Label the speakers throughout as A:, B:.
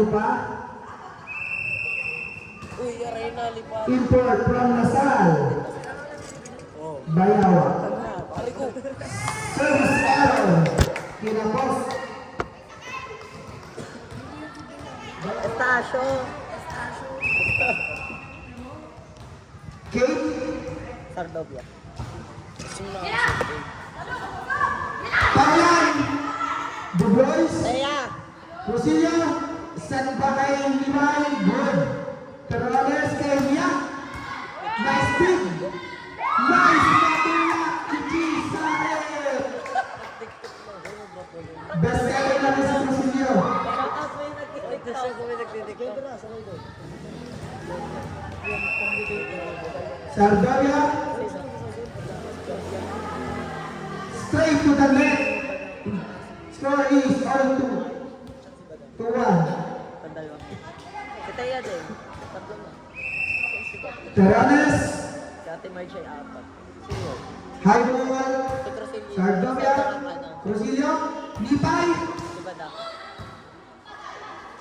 A: Lipa.
B: Uy, Arena, lipat.
A: Import from Lasal.
B: Oh.
A: Bayawa.
B: Pare ko.
A: Service error. Kinapos.
B: Estasyo.
A: Kate.
B: Sardobia.
A: Pangalan. The Boys.
B: Saya.
A: Rosilio. San ba kay Limay? Good. Terores kay Mia. Nice pick. Nice matula. Ikisare. Best seller natin si Rosilio. Sardonia. Straight to the net. Score is all to 1.
B: Kita yan eh. Tatlo na.
A: Terranes.
B: Si Ate Marge ay 4. Sino?
A: High ball.
B: Si Crosilio.
A: Sardonia. Rosilio. Lipay.
B: Diba na?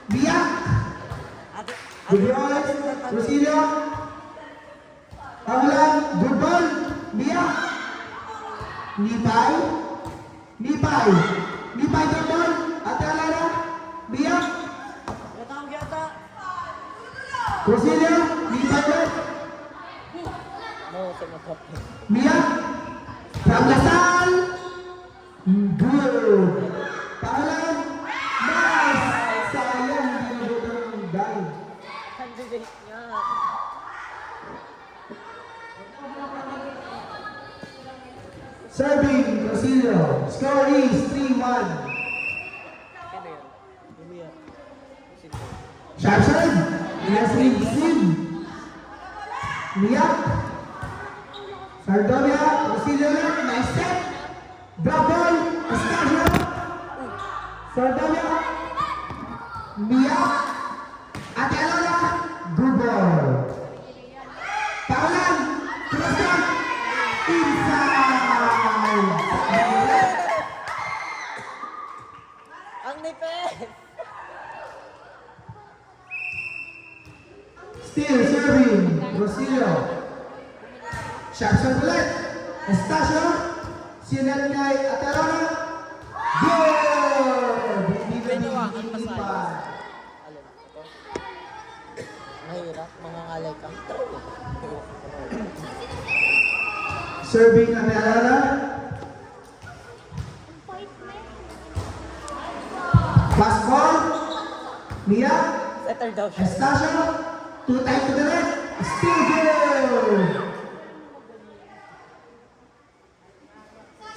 A: Biak. Good boys. Rosilio. Pangalan. Good ball. Biak. Lipay. Lipay. Lipay good ball. Ate Alana. Biak.
B: Natawag yata.
A: Rosilio. Lipay good.
B: No, sa matap.
A: Mia. From Lasal. Good. Pangalan. Nice. Sayang hindi nabutan ng dive.
B: Candidate niya.
A: Serving Rosilio. Score is 3-1.
B: Sino yun? Lumiya. Sino?
A: Sharp serve. Mia Sim. Mia. Sardonia. Rosilio. Nice step. Drop ball. Estasio. Sardonia. Mia. Ate Alana. Good ball. Pangalan. Cross-cut. Inside.
B: Ang nipis!
A: Still serving. Rosilio. Sharp serve ulit. Estasio. Sinan kay Ate Alana. Good. Hindi ka
B: Pinawakan pa sa
A: pa.
B: Alin? Ito? Mahirap. Mangangalay ka.
A: Serving Ate Alana. Pass ball. Mia.
B: Setter daw siya.
A: Estasio. Two times to the left. Still good.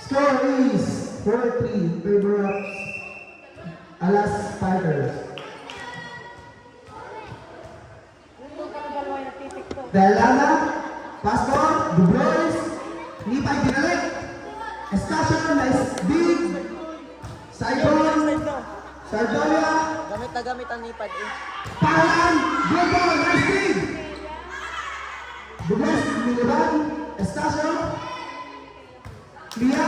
A: Score is 4-3 favor of Alas Spiders. Delana. Pass ball. The Boys. Lipay dinalik. Estasio. Nice big. Side ball. Sardonia.
B: Gamit na gamit ang nipad eh.
A: Pangalan. Good ball. Nice big. The Boys. Miliban. Estasio. Mia.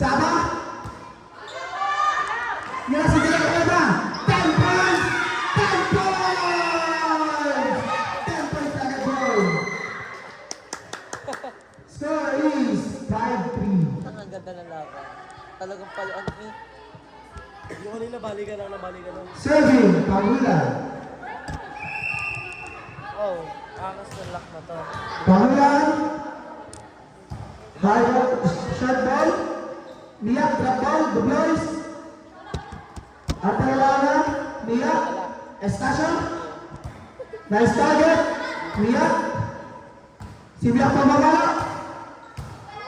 A: Saba. Mira si Dela Eva. 10 points. 10 points. 10 points agad goal. Score is 5-3.
B: Ang ganda ng laban. Talagang paluan eh. Yung kanina balikan lang na balikan lang.
A: Serving. Pangulan.
B: Oh, angas ng lock na to.
A: Pangulan. High ball. Short ball. Mia. Drop ball. The Boys. Ate Alana. Mia. Estasio. Nice target. Mia. Si Mia pamamala.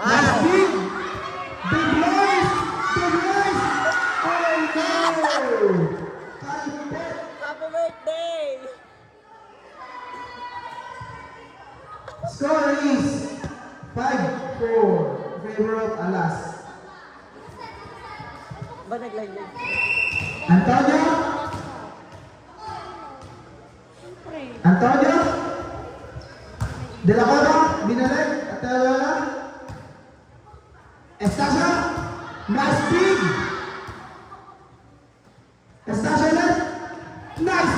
A: Nice big. Big Boys. Big Boys. Oh no. Kalipet.
B: Happy birthday!
A: Score is 5-4 favor of Alas.
B: Ba naglaylag?
A: Antonio. Antonio. De la Cova. Binalik. Ate Alana. Estasio. Nice big. Estasio ulit. Nice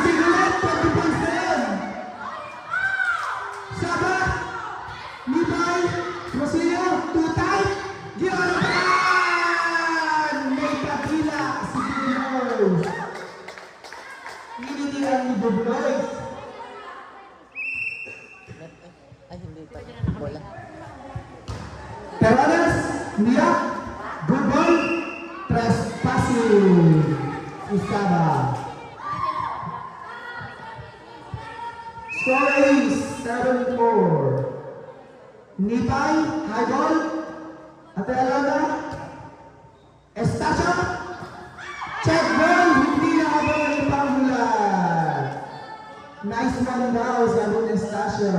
A: Ninitian ni Dublois.
B: Ay, hindi pa. Bola.
A: Terranas, Nia, good ball, trespassing. Isaba. Score is 7-4. Nipay, high ball. Ate Alana. Estacio. Check ball, hindi nakabala ni Pamulan. Nice one daw, sabi ni Estacio.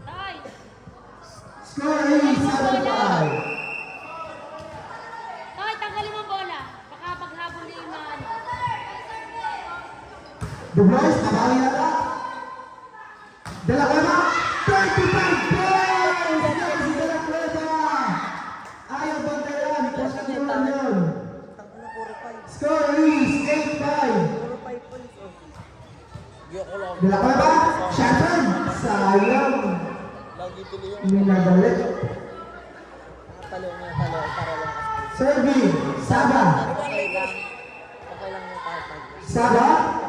C: Tay!
A: Score is 7-5.
C: Tay, tanggalin mo ang bola. Baka paghabol niya yung mga ano.
A: The boys, nabawi yata. De La Cueva, 35 points! Yes, De La Cueva! Ayaw bantayan, position yun.
B: Tangina, puro 5.
A: Score is 8-5.
B: Puro 5 points. Oh. Hindi ako lang.
A: De La Cueva, shattered. Sayang.
B: Lagi tuloy yung
A: Minadali.
B: talo niya, talo. Para lang kasi.
A: Serving, Saba.
B: Okay lang. Okay lang yung para
A: Saba.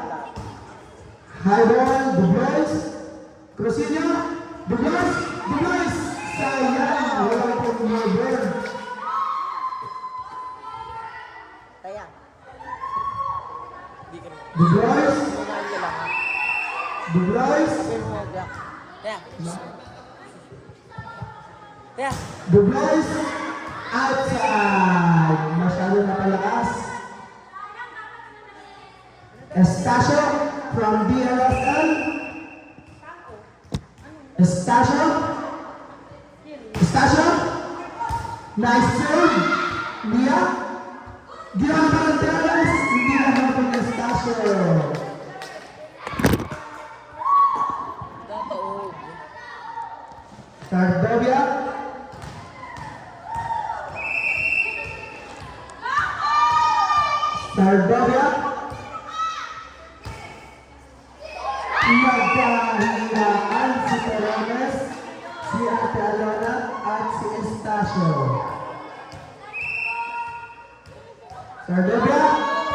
A: High ball, the boys. Crucillo, the boys. The boys. Sayang. Wala pong mobile.
B: Kaya. Hindi ka na.
A: The boys.
B: Kumain ka lang ha.
A: The boys.
B: Sabi mo, Jack. Kaya. Kaya.
A: The boys outside. Masyado napalakas. Estacio from DLSL. Estacio. Estacio. Nice serve. Nia. Ginawa pa ng Terrence. Hindi na hapon ng Estacio.
B: Tataog.
A: Tardovia. Tardovia. Nagkahilaan si Terrence, si Ate Alona at si Estacio. Tardovia.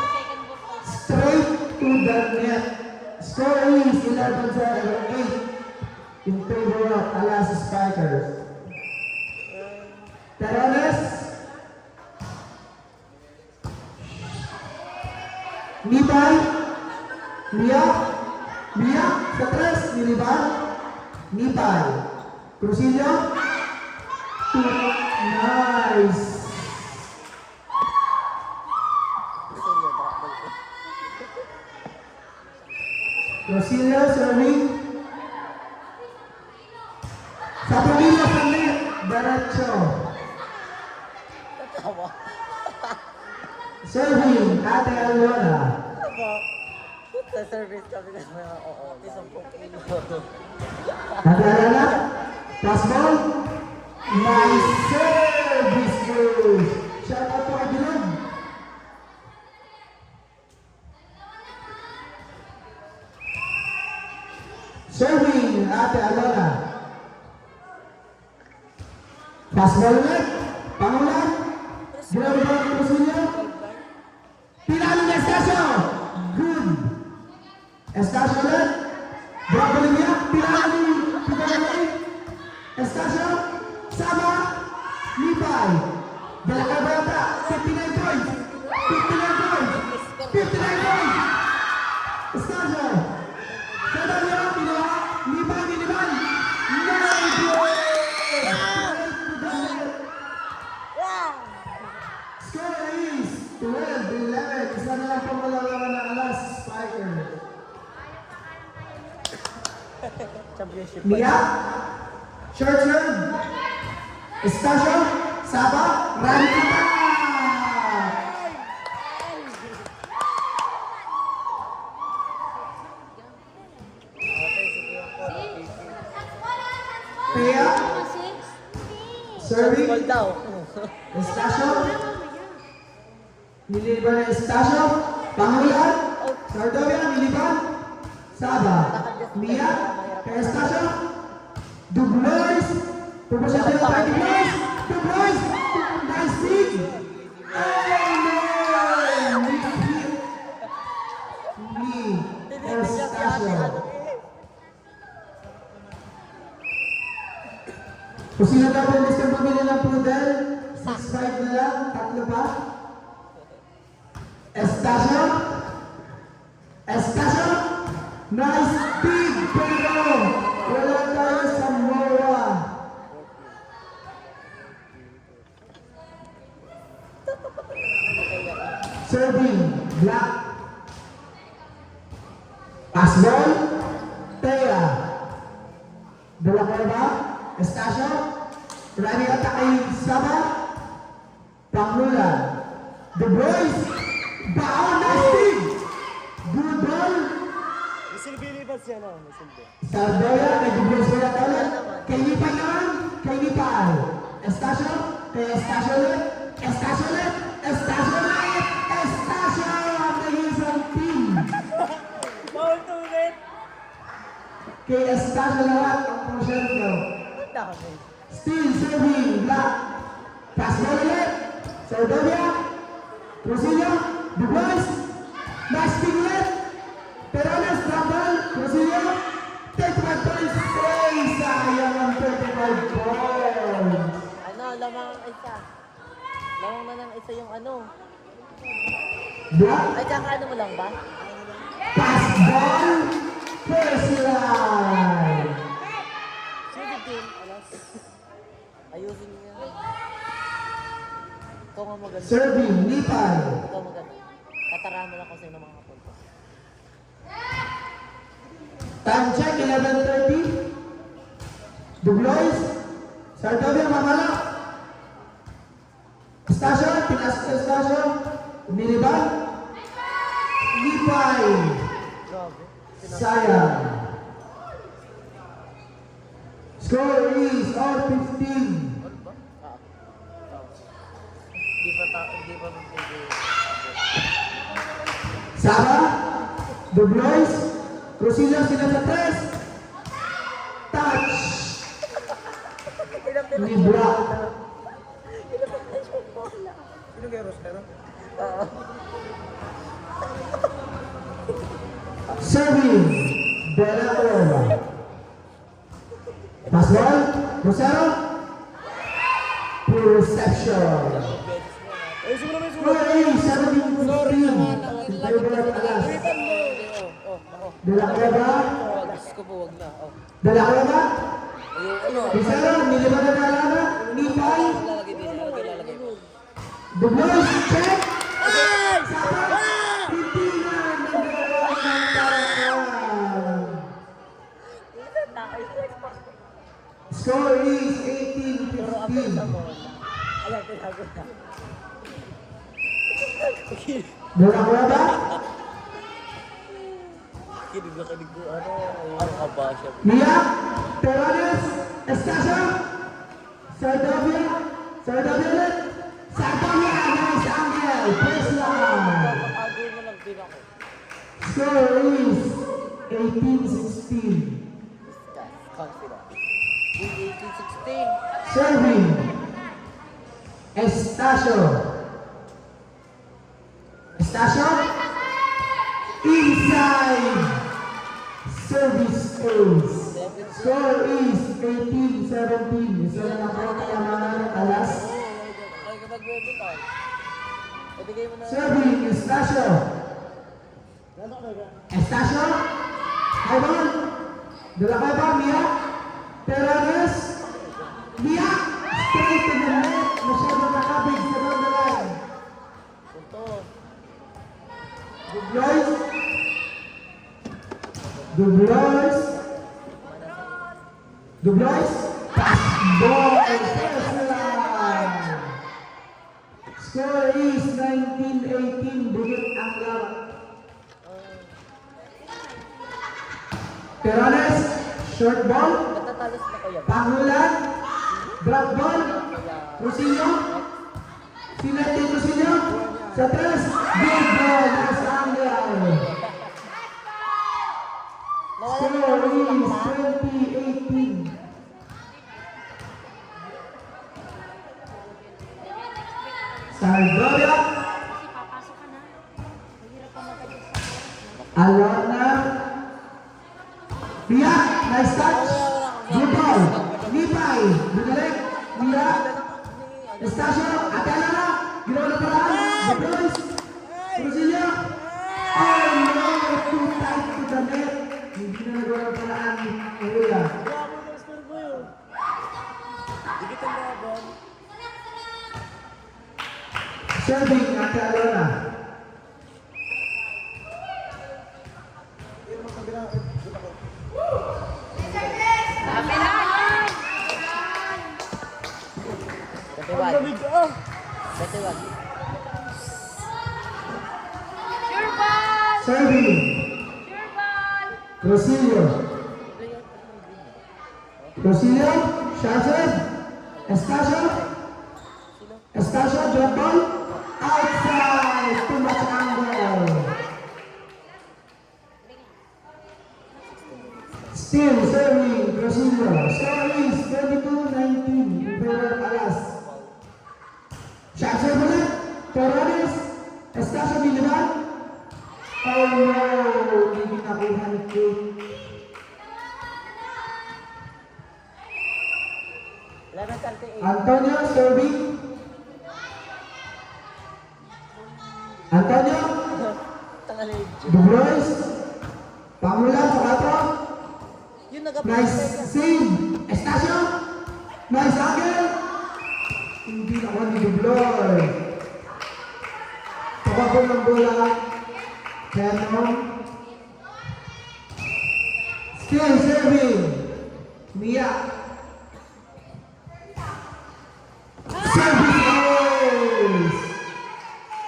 C: Second ball po.
A: Straight to the net. Score is 11-8 in favor of Alas Spikers. Terranes. Nipay. Mia. Mia. Sa tres. Niliban. Nipay. Crucillo. Nice.
B: Gusto niyo, drop ball ko.
A: Rosilio serving. Sa pamilya sa net. Diretso.
B: Tatawa.
A: Serving. Ate Alona.
B: Ako. Sa service kami na mga oo. Isang kilo.
A: Ate Alona. Pass ball. Nice service goal. Shout out to Aguilan. Serving. Ate Alona. Pass ball ulit. Pangulan. Grabe ba ang puso niya? Pinalo ni Estacio. Good. Estacio ulit. Drop ball niya. Pinalo ni Pinalo. Estacio. Sama. Nipay. De La Cueva yata. 59 points. 59 points. 59 points. Estacio. Sada niya. Pinawa. Nipay. Niliban. Nice goal. Score is 12-11. Isa na lang pong malalaman ng Alas Spikers.
B: Championship.
A: Mia. Short serve. Estacio. Saba. Rally attack.
B: Okay, sige yung call.
A: Pia.
C: Mga six.
A: Serving.
B: Call daw.
A: Estacio. Niliban na Estacio. Pangulan. Sardovia. Niliban. Saba. Mia. Kay Estacio. Dublois. Pupunta siya tayo Dublois. Dublois. Nice dig. Oh no! Kung sino daw po gusto bumili ng poodle, 6'5 na lang, tatlo pa. Estacio? Estacio? Nice big, pero wala tayo sa MOA. Serving, black. Passball, Thea. Dala ko ba? Estacio? Running attack kay Saba. Pangula. The boys. Baon na Steve. Good ball.
B: May silbi lipat siya, no? May silbi.
A: Sardoya, kay The Boys wala tawag. Kay Lipan naman. Kay Lipan. Estacio. Kay Estacio ulit. Estacio ulit. Estacio ulit. Estacio. Ang nag-isang team.
B: Bawal to ulit!
A: Kay Estacio lahat ang porsyento.
B: Dami.
A: Still serving, black. Passball ulit. Sardoya. Rosillo. The Boys. Nice team ulit. Perones, drop ball. Rosillo. 35 points. Ay, sayang ang 35 points.
D: Ano, lamang ang isa. Lamang na ng isa yung ano.
A: Black.
D: Ay, tsaka ano mo lang ba?
A: Passball. First line.
D: Sige din, alas. Ayusin niya. Ikaw nga maganda.
A: Serving, Lipan.
D: Ikaw maganda. Tatarahan mo lang kung sino mga kapunta.
A: Time check, 11:30. Dublois. Sardovia, mamala. Estacio, tinas sa Estacio. Miniban. Lipay.
B: Grabe.
A: Sayang. Score is all 15.
D: Ano ba? Hindi pa magpili.
A: Saba. Dublois. Rosillo, sila sa tres. Touch. Ni Black.
B: Sino kaya Rostero?
A: Serving. Bella Orova. Passball. Rosero. Poor reception.
B: Ay, siguro may sulat.
A: Ay, 17-15. In favor of Alas. De la Cueva.
D: Diyos ko po, wag na. Oh.
A: De la Cueva.
D: Ayun, ano?
A: Rosero. Niliban na nalala. Lipay.
D: Lalagay din. Lalagay mo.
A: Dublos. Check. Saba. Titinan. Nagdalawa ng tarakan. Score is 18-15.
D: Ayan, tinago na.
A: De la Cueva.
D: Kinig na kinig ko. Ano? Ang haba siya.
A: Mia. Perones. Estacio. Sardovia. Sardovia ulit. Sardovia. Nice angle. First line.
D: Pag-agul mo lang din ako.
A: Score is 18-16.
D: Confident. With 18-16.
A: Serving. Estacio. Estacio. Inside. Service ace. Score is 18-17. Isa na lang po kayamanan ng Alas.
D: Ay, kapag bebitaw. Ibigay mo na.
A: Serving. Estacio. Estacio. High ball. De la Cueva. Mia. Perones. Mia. Straight to the net. Masyadong nakabig sa down the line.
D: Punto.
A: Dublois. Dublois. Dublois. Pass ball. First line. Score is 19-18. Bigit ang laro. Perones. Short ball.
D: Natatalos na kayo.
A: Pangulan. Drop ball. Rosillo. Sinete Rosillo. Sa tres. Big ball. Nice angle. Score is 20-18. Sardovia.
C: Kasi papasok ka na. Mahirap pa mag-adjust sa
A: Alona. Pia. Nice touch. Good ball. Lipay, binalik, Mia, Estacio, Ate Alana, ginawa na paraan, the boys, Rosilio, oh no, too tight to the net, hindi na nagawa ng paraan ni Kuya.
B: Bravo na score ko yun. Dikit ang laban.
A: Serving, Ate Alana.
D: Katiwag.
B: Lamig ah!
D: Katiwag.
C: Sure ball!
A: Serving,
C: Sure ball!
A: Rosilio. Rosilio, Shazed, Estacio, Estacio, drop ball, outside, too much angle. Still serving, Rosilio, score is 22-19, in favor of Alas. Shazed ulit, Torres, Estacio Miliban. Oh no, hindi nakuha ni Kate.
D: Wala na 38.
A: Antonio serving. Antonio,
D: Tangalid.
A: Dubrois, Pangulan sa 4.
D: Yun
A: Nice save. Estacio, nice angle. Hindi naman ni Dubloy. Pababol ng bola. Cameron. Still serving. Mia. Serving ace.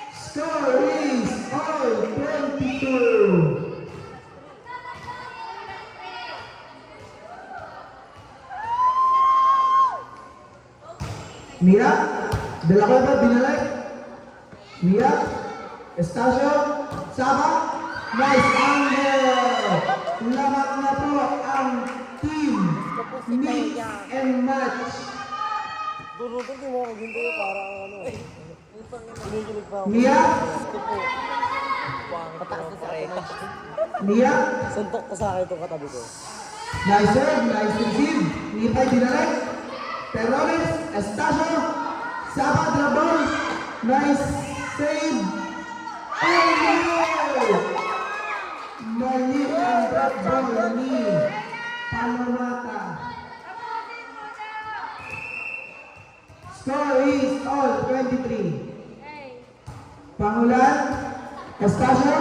A: Score is all 22. Mia, De La Cueva, binalik. Mia, Estacio, Saba, nice angle. Lamang na po ang team mix and match.
B: Durugod yung mga ginto yung parang ano. Kinikilig pa ako.
A: Mia,
D: Pataas na sa reka.
A: Mia,
B: Suntok ko sa akin itong katabi ko.
A: nice serve, nice receive. Lipay, binalik. Terrones, Estacio, Saba, drabol, nice save. Oh no! Mali ang drabol ni Panamata. Score is all 23. Pangulan, Estacio,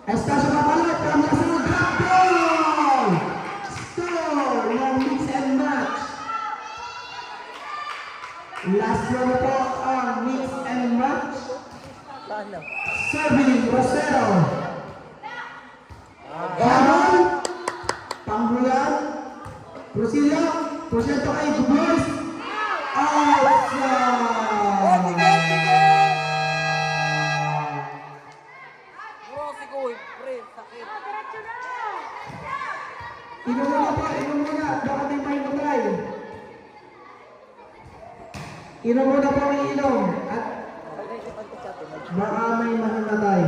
A: Estacio kapalit, kami sa drop goal! Score ng mix and match. Last one na po ang mix and match.
D: Paano?
A: Serving, Rosero. Ganon, Pangulan, Rosilio, Porsyento kay Dubois. Outside!
D: Rossi ko, pre, sakit.
C: Diretso na!
A: Inom muna po, inom muna. Baka may may matry. Inom muna po ang inom. At baka may mahimatay.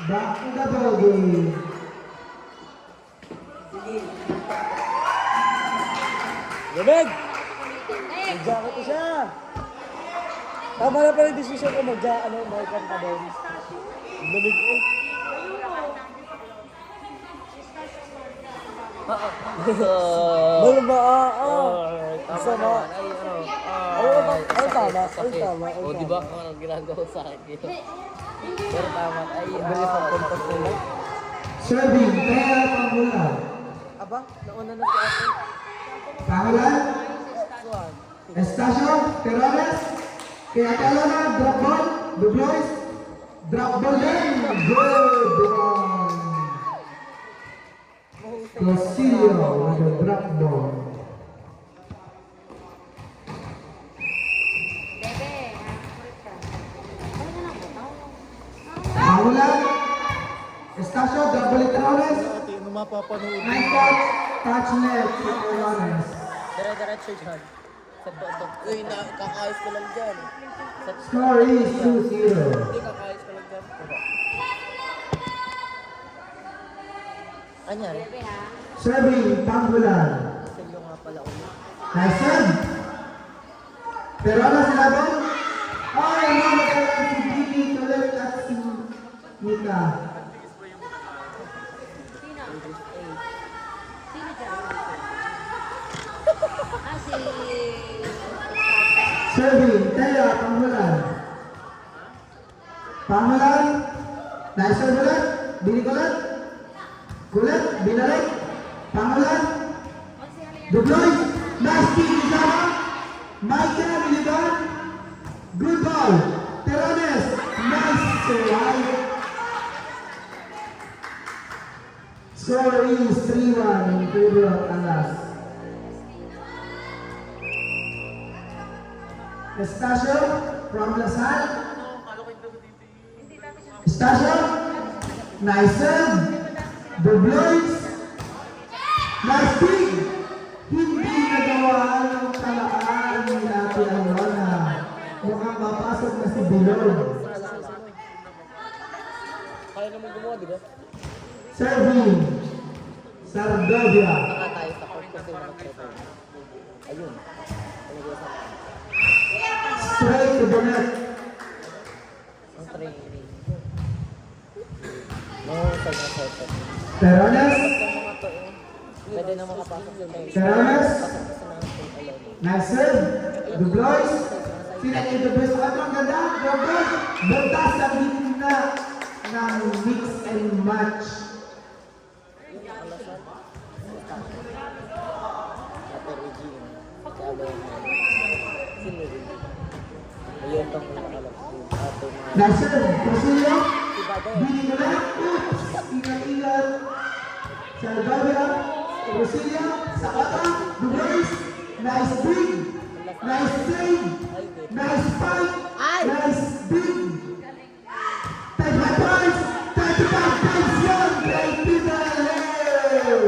A: Back to the ball game.
B: Lamig! Mag-jacket ko siya! Tama na pala yung decision ko mag-jacket ka doon. Lamig eh. Malma Isa na. Ay, tama.
D: O, di ba kung anong ginagawa sa akin? Pero tama. Ay,
B: Bilis ang kontak nila.
A: Serving, kaya Pangulan.
D: Aba, nauna na si ate.
A: Pangulan,
D: Swan.
A: Estacio, Terrones, kaya Calona, drop ball, Dublois, drop ball din. Good one. Rosilio with the drop ball.
C: Bebe, kulit ka. Ano na lang po?
A: double Terrones.
B: Ate, ano mapapanood?
A: Nice touch. Touch net sa Terrones.
D: Dire-diretso dyan. Sa toto. Uy, kakayos ko lang dyan.
A: Score is 2-0.
D: Hindi, kakayos ko lang dyan. Anyari?
C: Bebe ha.
A: Serving, Pangbulan.
D: Selyo nga pala ulit.
A: Nice serve. Terrones laban. Ay, mamagalan si Jimmy Tolet at si Mika.
C: Sino? Sino dyan? Ah, si...
A: Serving, Taya, Pangbulan. Pangbulan. Nice serve ulit. Bini Kulit. Kulit, binalik. Pangbulan.
C: Oh, si Halina.
A: Dubloy. Nice kick, Isama. Micah, Miliban. Good ball. Terrones. Nice right. Score is 3-1 in favor of Alas. Estacio from Lasal. Estacio. Nice serve. Dubloy. Nice kick. Hindi nagawa ng talaan ni Ate Alona. Mukhang mapasok na si Bilog.
D: Kaya naman gumawa, di ba?
A: Serving. Sardovia.
D: Baka tayo sa court kasi mga prepare. Ayun. Talaga sa
A: Straight to the net.
D: ang training. No, tayo na sa
A: Terrones.
D: Yung mga to, pwede na makapasok sa tayo.
A: Terrones.
D: Pasok kasi na natin alam.
A: Nice serve. Dubloy. Sila yung Dubloy sa katrong ganda. Dubloy. Buntas sa gitna ng mix and match.
D: Ate Regine. Kalo mo. Sino rin? Ayun pang nakalap ko. Ate mga.
A: Nice serve. Rosilio.
D: Iba din.
A: Bini ko na. Ingat-ingat. Sardovia. Rosilio. Sa katrong. Dubloy. Nice dig. Nice save. Nice fight. Nice dig. 35 points. 35 points yun. Kay Peter Hill.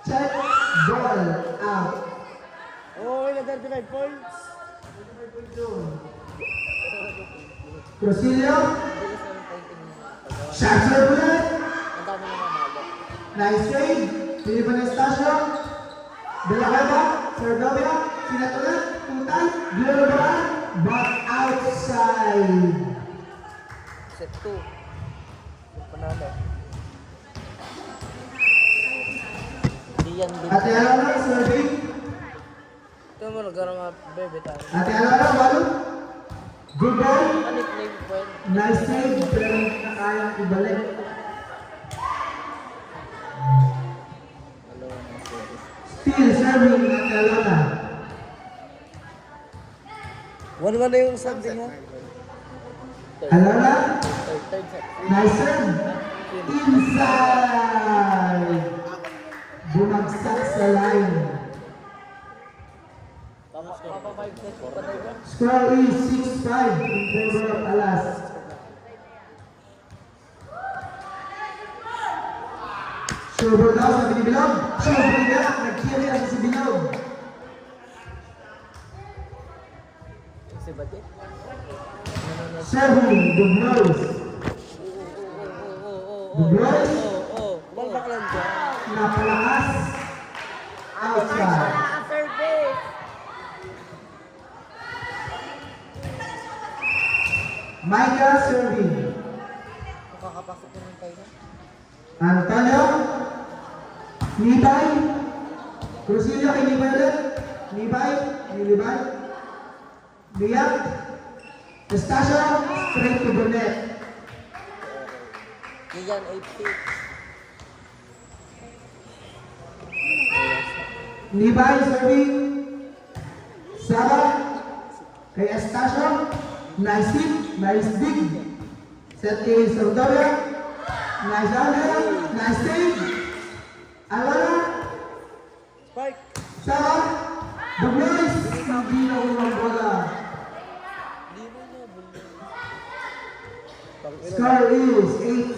A: Check ball out.
B: Oh, ilan 35 points?
A: Rosilio.
D: Bilis na yung pointing niya.
A: Shot serve ulit.
D: Ang dami na mamalo.
A: Nice save. Filipan Estacio. De La Cueva. Sardovia. Sinatulat. Tutay. Global. But outside.
D: Set 2. Yung panalo. Di yan din.
A: Ate Alona, serving.
D: Ito mo, nagkaroon nga bebe tayo.
A: Ate Alona, balo. Good ball.
D: Ano nickname ko yun?
A: Nice save. Pero hindi na kayang ibalik.
D: Hello, mga service.
A: Still serving Ate Alona.
B: 1-1 na yung sub din ha?
A: Alona.
D: Third set.
A: Nice serve. Inside. Bumagsak sa line.
D: Papa 5 set ko pa tayo.
A: Score is 6-5 in favor of Alas. Sure daw sa Binibilog. Sure na. Nag-carry lang si Bilog.
D: Si Batik.
A: Serving Dublois. Dublois.
B: Ballback lang dyan.
A: Napalakas. Outside.
D: Service!
A: Micah serving.
D: Makakapasok ko ng tayo na.
A: Antonio. Nibay. Crucilio kay Nibay ulit. Nibay. Nibay. Biyak. Estacio. Straight to the net.
D: Yan, 8-6.
A: Nibay serving. Sara. Kay Estacio. Nice hit. Nice dig. Set kay Sardovia. Nice downhill. Nice save. Alana.
B: Spike!
A: Sara. Dublois. Hindi na umang bola.
D: Di mo na, bulo.
A: Score is 8-7.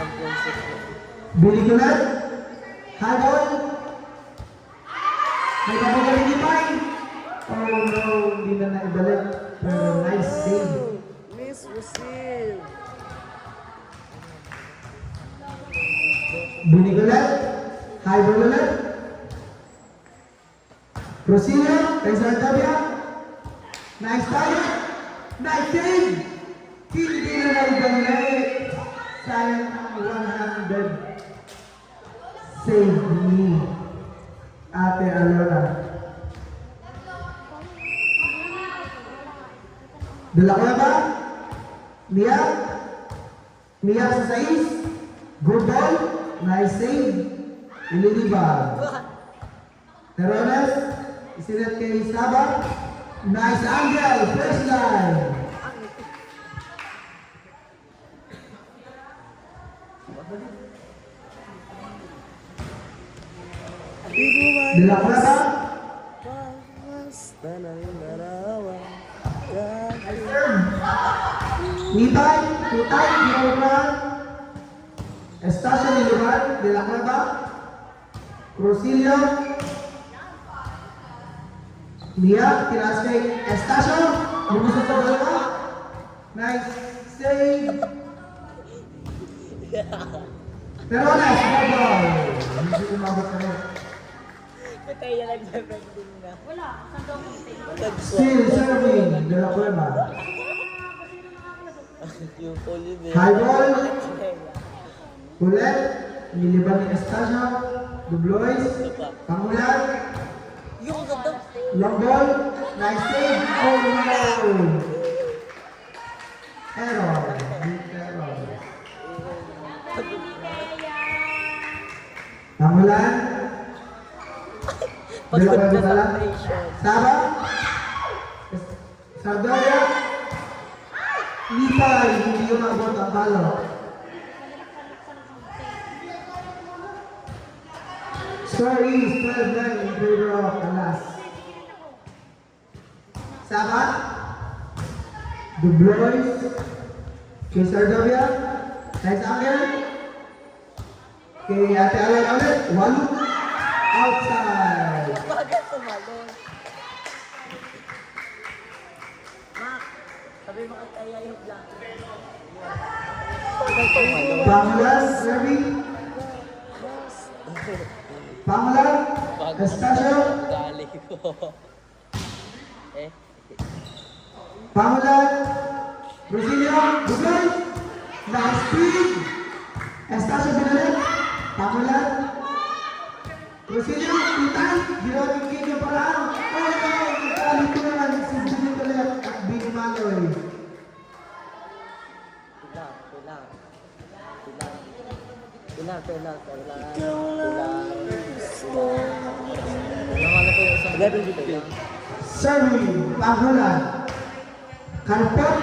D: championship.
A: Binikulan. High ball. May kapagaling ni Pai. Oh no, hindi na naibalik. Pero nice save.
B: Miss receive.
A: Binikulan. High ball ulit. Rosilio. Kaysa Artabia. Nice target. Nice save. Hindi na naibalik. Sayang ang 100 save ni Ate Alona. Dalawa. Miyak. Miyak sa 6. Good ball. Nice save. Ililiban. Terones. Isinet kay Saba. Nice angle. First line. Dalawa.
B: Basta ng darawa.
A: Nitay, Tutay, Diorman, Estacio Niliban, De La Cueva, Rosilio, Mia, tiras kay Estacio, lumusot sa dalawa, nice save. Pero nice, ball. Hindi umabot ka rin.
D: Patay yan lang sa din na.
C: Wala, saan daw kung
A: Still serving, De La Cueva.
D: Yung Oliver.
A: High ball. Ulit, niliban ni Estacio, Dublois, Pangulan,
D: Yung ganda.
A: long ball, nice save, oh no! Error, big error. Pangulan,
D: Pagod
A: dalawa
D: ka sa
A: pala,
D: station.
A: Saba, Sardoria, Lipay, hindi umabot ang balo. Score is 12-9 in favor of Alas. Sabat, Dublois, kay Sardovia, nice angle, kay Ate Alan ulit, Walu, outside.
D: Bakit tumalon? Mak, sabi mo kay Kaya yung black. Bakit tumalon?
A: Pangulan, serving. Pangulan, Estacio,
D: Gali ko. Eh,
A: Pangulan, Rosilio, Dublois, nice speed. Estacio binalik, Pangulan, Rosilio, Tutay, ginawa yung king yung paraan. Oh no, nagkalituran, sinunod ulit at Big Maloy.
D: Pilang. Naman po yung isang level dito lang.
A: Serving, Pangulan, Kalpot,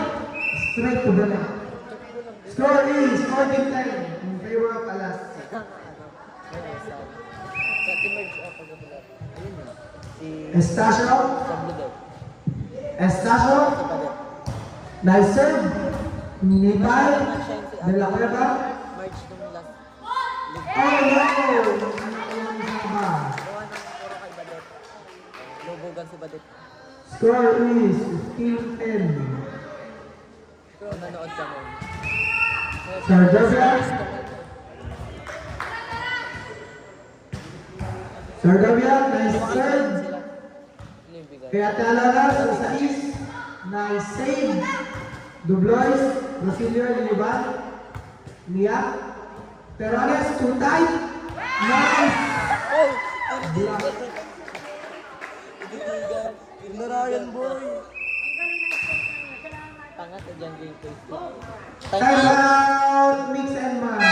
A: straight to the net. Score is 14-10 in favor of Alas.
D: Sa teammates ako pagkabulat. Ayun yun. Si
A: Estacio,
D: Sabludo.
A: Estacio,
D: Sa Badet.
A: nice serve, Nipay,
D: Nag-shine si
A: De La Cueva.
D: March nung last league.
A: Oh no!
D: Gawa ng puro kay Badet. Lubugan si Badet.
A: Score is 15-10.
D: Kung nanood ka mo.
A: Sardovia, Sardovia, nice serve.
D: Ano yung bigay?
A: Kaya Talala sa 6, nice save. Dublois, Rosilio, Liliban, Mia, Perones, Tutay, nice.
D: Oh!
B: Narayan boy.
D: Tangat na dyan game face.
A: Time out, mix and match.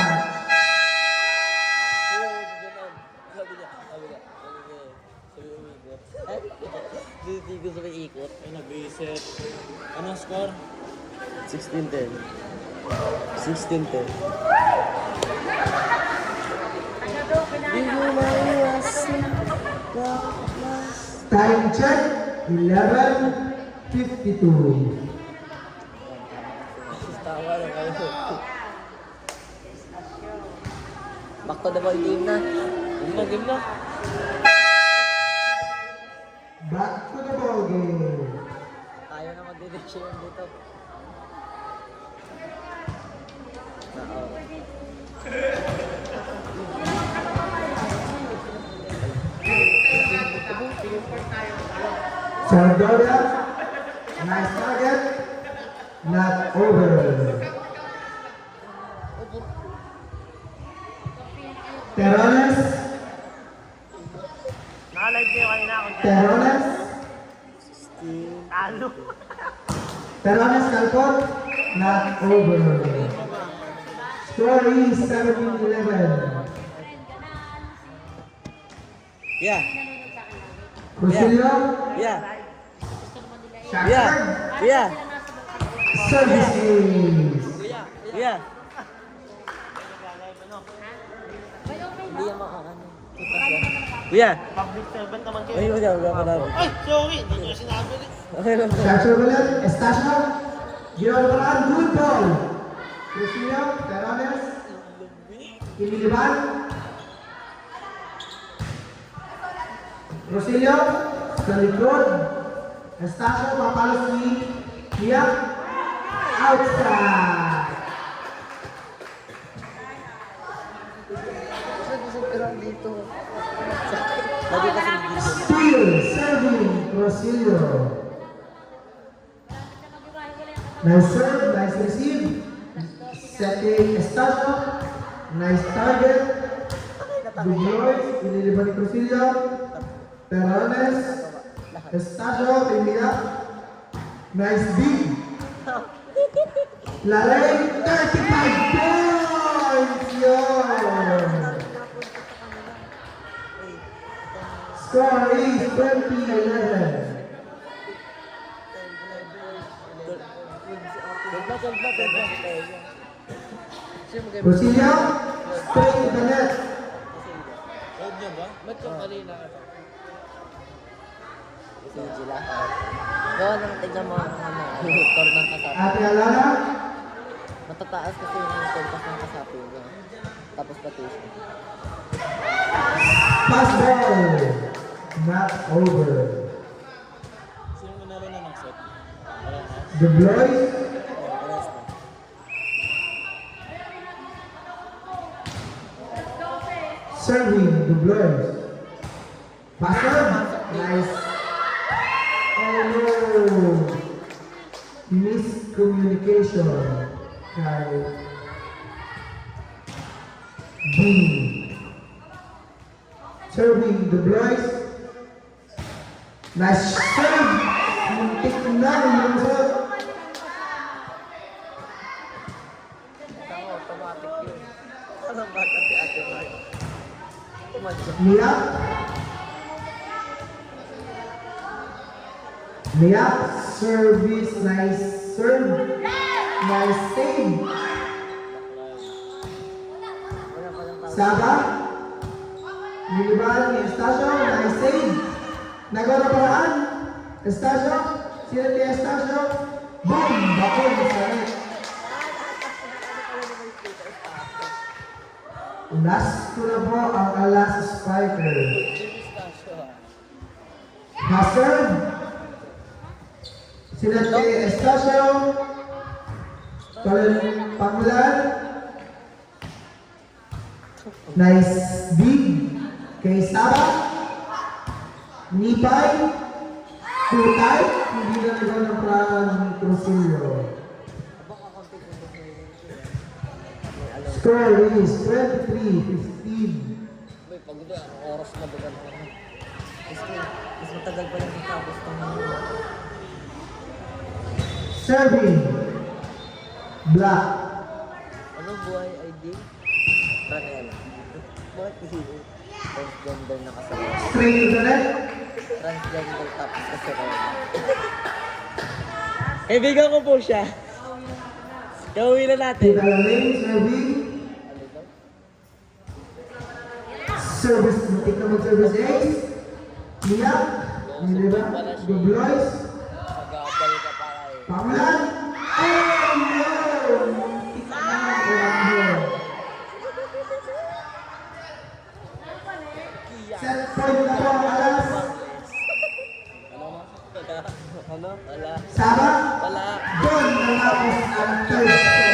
D: Sabi niya. Hindi ko sa may ikot.
B: Ay, nag-reset. Anong score? 16-10. 16-10.
A: Time check, 11:52.
D: Tawa na kayo. Back to the ball game na. Game na.
A: Back to the ball game.
D: Tayo na mag-decision dito. Oo.
A: Sardonia, nice target, not over. Terones,
B: Naka-live kayo kanina ako.
A: Terones,
B: Talo.
A: Terones Calcon, not over. Score is 17-11.
D: Yeah.
A: Crucilio,
D: Yeah.
A: Shackford,
D: Yeah.
A: services.
D: Yeah.
C: May okay
D: Hindi yan makakano.
B: Yeah. Public servant naman kayo.
D: Ay, wala pa.
B: Ay, sorry. Hindi nyo sinabi rin.
D: Okay lang.
A: Shackford ulit, Estacio, ginawa na paraan, good ball. Crucilio, Terones, Iniliban, Rosilio, sa likod. Estacio, papalo si Kia. Outside.
D: Dito. Lagi kasi dito.
A: Steal, serving, Rosilio. Nice serve, nice receive. Setting Estacio. Nice target. Dublois, iniliban ni Rosilio. Terones. Estacio, Primera. Nice big. Larry, 35 points! Yun! Score is 20-11. Rosilio, straight to the net.
D: Ba't yung kanina? Si Gila. Gawa naman tignan mo ang score ng kasapi.
A: Ate Alana,
D: Matataas kasi yung kontas ng kasapi niya. Tapos pati siya.
A: pass ball. Not over.
B: Sino manalo na ng set?
A: Dublois,
D: Pares na.
A: serving Dublois. Passer, nice. Oh no. Miscommunication. Kay Boom. Serving Dublois. Nice serve. Muntik na yung serve.
D: Tama, automatic yun. Alam bata si Ate Mark. Tumadya.
A: Mia. Mia, service, nice serve. Nice save.
D: Wala pa lang tao.
A: Saba. Nilibal ni Estacio, nice save. Nagawa na paraan. Estacio, sila ni Estacio. Boom! Bakol sa net. Last ko na po ang last spiker. Hazard. Sila ni Estacio. Colin Pangulan. Nice big. Kay Saba. Nipay. Tutay. Hindi na nagawa ng paraan ni Crucilio. Score is 23-15.
D: Boy, pagod na. Anong oras na ba naman? Mas matagal pa lang natapos ng mga.
A: Serving. Black.
D: Ano buhay ID? Ranel. Bakit hindi? Transgender na kasama.
A: Straight to the net.
D: Transgender tapos kasama. Kaibigan ko po siya. Gawin na natin.
A: Tita Lane, serving.
D: Ano daw?
A: Service, matik na mag-service ace. Mia. Niliba. Dublois.
D: Mag-aabal ka para eh.
A: Pangulan. Oh no! Matik na mag-service. point na po ang alas.
D: Ano? Wala.
A: Sama?
D: Wala.
A: Doon natapos ang third set.